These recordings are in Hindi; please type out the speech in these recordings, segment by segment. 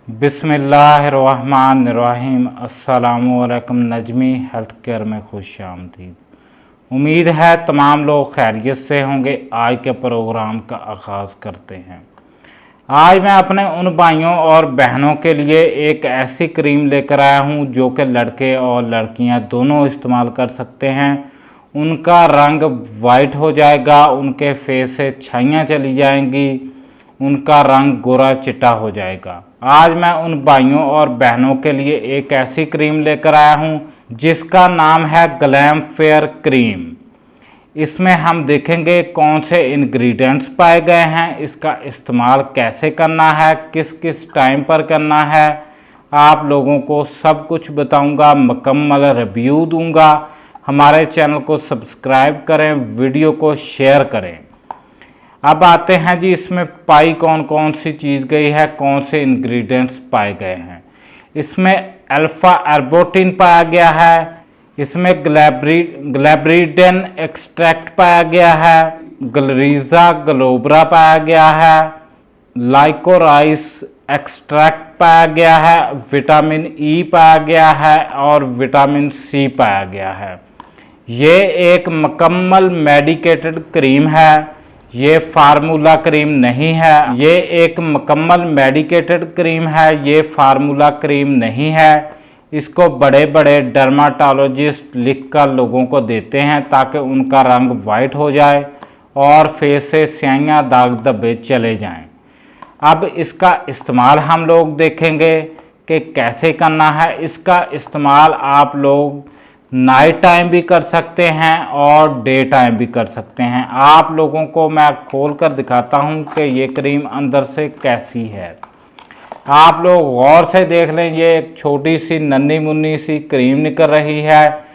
बिस्मिल्लाहिर्रहमानिर्रहीम। अस्सलामुअलैकुम। नजमी हेल्थ केयर में खुशामदीद। उम्मीद है तमाम लोग खैरियत से होंगे। आज के प्रोग्राम का आगाज़ करते हैं। आज मैं अपने उन भाइयों और बहनों के लिए एक ऐसी क्रीम लेकर आया हूं जो कि लड़के और लड़कियां दोनों इस्तेमाल कर सकते हैं। उनका रंग वाइट हो जाएगा, उनके फेस से छाइयाँ चली जाएंगी, उनका रंग गोरा चिट्टा हो जाएगा। आज मैं उन भाइयों और बहनों के लिए एक ऐसी क्रीम लेकर आया हूं जिसका नाम है ग्लैम फेयर क्रीम। इसमें हम देखेंगे कौन से इंग्रेडिएंट्स पाए गए हैं, इसका इस्तेमाल कैसे करना है, किस किस टाइम पर करना है, आप लोगों को सब कुछ बताऊंगा, मुकम्मल रिव्यू दूंगा। हमारे चैनल को सब्सक्राइब करें, वीडियो को शेयर करें। अब आते हैं जी, इसमें पाई कौन कौन सी चीज़ गई है, कौन से इंग्रेडिएंट्स पाए गए हैं। इसमें अल्फ़ा एर्बोटिन पाया गया है, इसमें ग्लैब्रिडन एक्सट्रैक्ट पाया गया है, गलरीजा ग्लोबरा पाया गया है, लाइकोराइस एक्सट्रैक्ट पाया गया है, विटामिन ई पाया गया है और विटामिन सी पाया गया है। ये एक मुकम्मल मेडिकेटेड क्रीम है, ये फार्मूला क्रीम नहीं है। ये एक मुकम्मल मेडिकेटेड क्रीम है, ये फार्मूला क्रीम नहीं है। इसको बड़े बड़े डर्माटोलॉजिस्ट लिखकर लोगों को देते हैं ताकि उनका रंग वाइट हो जाए और फेस से स्याहियाँ दाग धब्बे चले जाएं। अब इसका इस्तेमाल हम लोग देखेंगे कि कैसे करना है। इसका इस्तेमाल आप लोग नाइट टाइम भी कर सकते हैं और डे टाइम भी कर सकते हैं। आप लोगों को मैं खोल कर दिखाता हूं कि ये क्रीम अंदर से कैसी है। आप लोग गौर से देख लें, ये एक छोटी सी नन्ही मुन्नी सी क्रीम निकल रही है।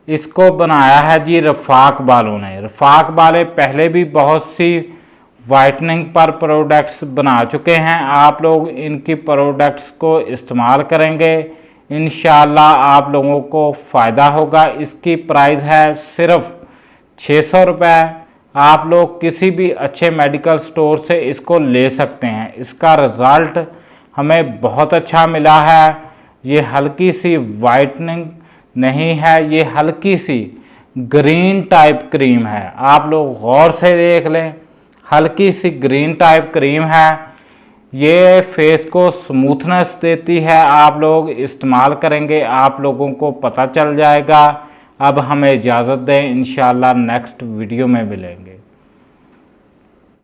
इसको बनाया है जी रफ़ाक वालों ने। रफ़ाक वाले पहले भी बहुत सी वाइटनिंग पर प्रोडक्ट्स बना चुके हैं। आप लोग इनकी प्रोडक्ट्स को इस्तेमाल करेंगे, इंशाल्लाह आप लोगों को फ़ायदा होगा। इसकी प्राइस है सिर्फ 600 रुपये। आप लोग किसी भी अच्छे मेडिकल स्टोर से इसको ले सकते हैं। इसका रिज़ल्ट हमें बहुत अच्छा मिला है। ये हल्की सी वाइटनिंग नहीं है, ये हल्की सी ग्रीन टाइप क्रीम है। आप लोग गौर से देख लें, हल्की सी ग्रीन टाइप क्रीम है। ये फेस को स्मूथनेस देती है। आप लोग इस्तेमाल करेंगे, आप लोगों को पता चल जाएगा। अब हमें इजाज़त दें, इंशाल्लाह नेक्स्ट वीडियो में मिलेंगे।